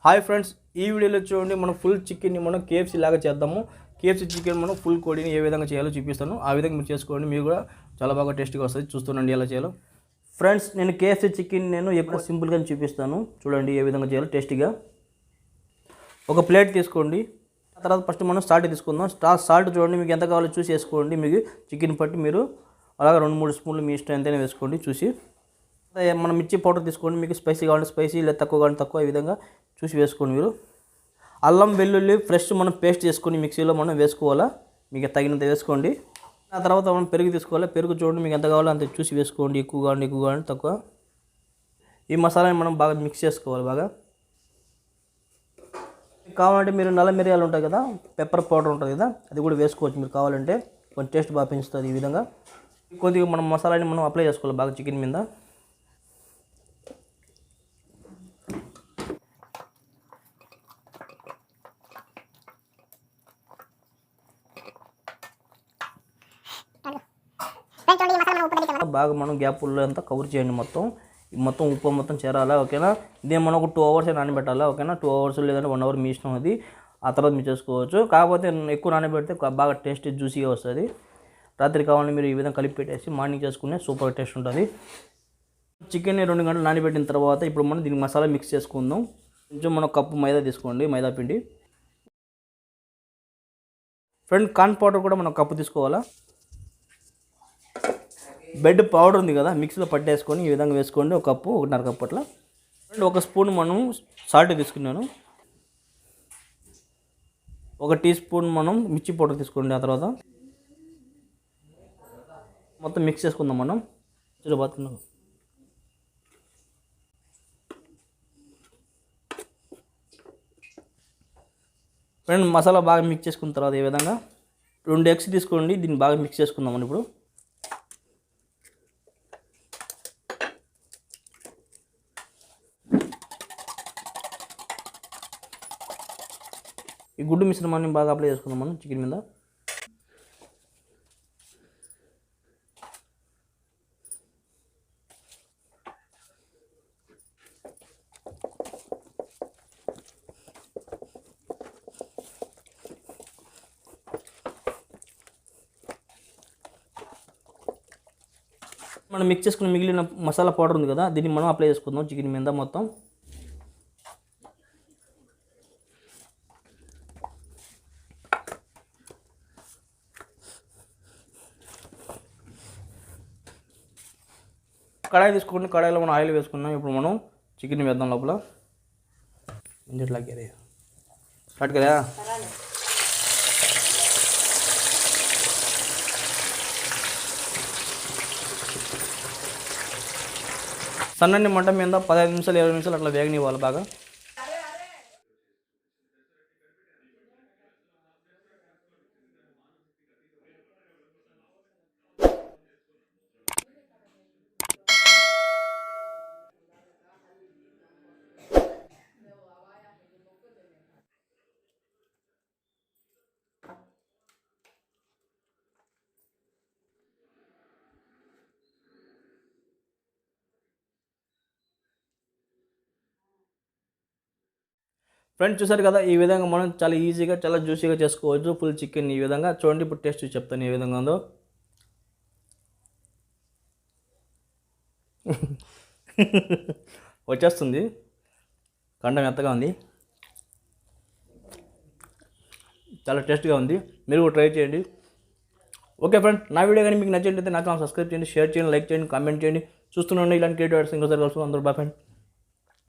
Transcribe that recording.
Hi friends, ఈ వీడియోలో చూడండి మనం ఫుల్ చికెన్ని మనం కేఎఫ్సీ లాగా చేద్దాము. కేఎఫ్సీ చికెన్ మనం ఫుల్ కోడిని ఏ విధంగా చేయాలో చూపిస్తాను. ఆ విధంగా మీరు చేసుకోండి, మీరు కూడా చాలా బాగా టేస్టీగా వస్తుంది. చూస్తుండండి ఎలా చేయాలో. ఫ్రెండ్స్, నేను కేఎఫ్సీ చికెన్ ఎక్కువ సింపుల్గా చూపిస్తాను. చూడండి ఏ విధంగా చేయాలో టేస్టీగా. ఒక ప్లేట్ తీసుకోండి. ఆ తర్వాత ఫస్ట్ మనం సాల్ట్ తీసుకుందాం. సాల్ట్ చూడండి, మీకు ఎంత కావాలో చూసి వేసుకోండి. మీకు చికెన్ పట్టి మీరు అలాగే 2-3 స్పూన్లు మీ ఇష్టం ఎంతైనా వేసుకోండి చూసి. మనం మిర్చి పౌడర్ తీసుకోండి, మీకు స్పైసీ కావాలంటే స్పైసీ, లేదా తక్కువ కావాలంటే తక్కువ, ఈ విధంగా చూసి వేసుకోండి. మీరు అల్లం వెల్లుల్లి ఫ్రెష్ మనం పేస్ట్ చేసుకొని మిక్సీలో మనం వేసుకోవాలా, మీకు తగినంత వేసుకోండి. ఆ తర్వాత మనం పెరుగు తీసుకోవాలి. పెరుగు చూడండి, మీకు ఎంత కావాలో అంత చూసి వేసుకోండి. ఎక్కువ కావాలంటే తక్కువ. ఈ మసాలాని మనం బాగా మిక్స్ చేసుకోవాలి. బాగా కావాలంటే మీరు నల్ల మిరియాలు ఉంటాయి కదా, పెప్పర్ పౌడర్ ఉంటుంది కదా, అది కూడా వేసుకోవచ్చు మీరు కావాలంటే. కొంచెం టేస్ట్ బాగా పెంచుతుంది. ఈ విధంగా కొద్దిగా మనం మసాలాని మనం అప్లై చేసుకోవాలి బాగా చికెన్ మీద. బాగా మనం గ్యాప్లో అంతా కవర్ చేయండి. మొత్తం ఉప్పు మొత్తం చేరాలా, ఓకేనా. దీన్ని మనం ఒక 2 అవర్స్ నానబెట్టాలా, ఓకేనా. 2 అవర్స్ లేదంటే 1 అవర్ మీ ఇష్టం అది. ఆ తర్వాత మీరు చేసుకోవచ్చు. కాకపోతే ఎక్కువ నానబెడితే బాగా టేస్ట్ జ్యూసీగా వస్తుంది. రాత్రి కావాలని మీరు ఈ విధంగా కలిపి పెట్టేసి మార్నింగ్ చేసుకునే సూపర్ టేస్ట్ ఉంటుంది. చికెన్ని 2 గంటలు నానబెట్టిన తర్వాత ఇప్పుడు మనం దీనికి మసాలా మిక్స్ చేసుకుందాం. కొంచెం మనం కప్పు మైదా తీసుకోండి, మైదా పిండి. ఫ్రెండ్, కార్న్ పౌడర్ కూడా మనం కప్పు తీసుకోవాలా. బెడ్ పౌడర్ ఉంది కదా, మిక్సీలో పట్టేసుకొని ఈ విధంగా వేసుకోండి. 1 కప్పు 1.5 కప్పు అట్లా. అండ్ 1 స్పూన్ మనం సాల్ట్ తీసుకున్నాను. 1 టీ స్పూన్ మనం మిర్చి పౌడర్ తీసుకోండి. ఆ తర్వాత మొత్తం మిక్స్ చేసుకుందాం మనం. బాగున్నాం. ఫ్రెండ్, మసాలా బాగా మిక్స్ చేసుకున్న తర్వాత ఈ విధంగా 2 ఎగ్స్ తీసుకోండి. దీన్ని బాగా మిక్స్ చేసుకుందామని ఇప్పుడు. ఈ గుడ్డు మిశ్రమాన్ని బాగా అప్లై చేసుకుందాం మనం చికెన్ మీద. మనం మిక్స్ చేసుకున్న మిగిలిన మసాలా పౌడర్ ఉంది కదా, దీన్ని మనం అప్లై చేసుకుందాం చికెన్ మీద మొత్తం. కడాయి తీసుకోండి. కడాయిలో మనం ఆయిల్ వేసుకున్నాం. ఇప్పుడు మనం చికెన్ వేద్దాం లోపల. ఇంజట్లాగే స్టార్ట్ కదా. సన్నని మంట మీద 15 నిమిషాలు 20 నిమిషాలు అట్లా వేగనివ్వాలి బాగా. ఫ్రెండ్స్, చూసారు కదా, ఈ విధంగా మనం చాలా ఈజీగా చాలా జ్యూసీగా చేసుకోవచ్చు ఫుల్ చికెన్. ఈ విధంగా చూడండి. ఇప్పుడు టేస్ట్ చెప్తాను ఏ విధంగా ఉందో. వచ్చేస్తుంది. కండ మెత్తగా ఉంది, చాలా టేస్ట్గా ఉంది. మీరు కూడా ట్రై చేయండి. ఓకే ఫ్రెండ్, నా వీడియో కానీ మీకు నచ్చినట్లయితే నా ఛానల్ సబ్స్క్రైబ్ చేయండి, షేర్ చేయండి, లైక్ చేయండి, కామెంట్ చేయండి. చూస్తూనే ఇలాంటి క్రియేటివ్ ఇంకోసారి కలుసు. అందరూ బాయ్ ఫ్రెండ్.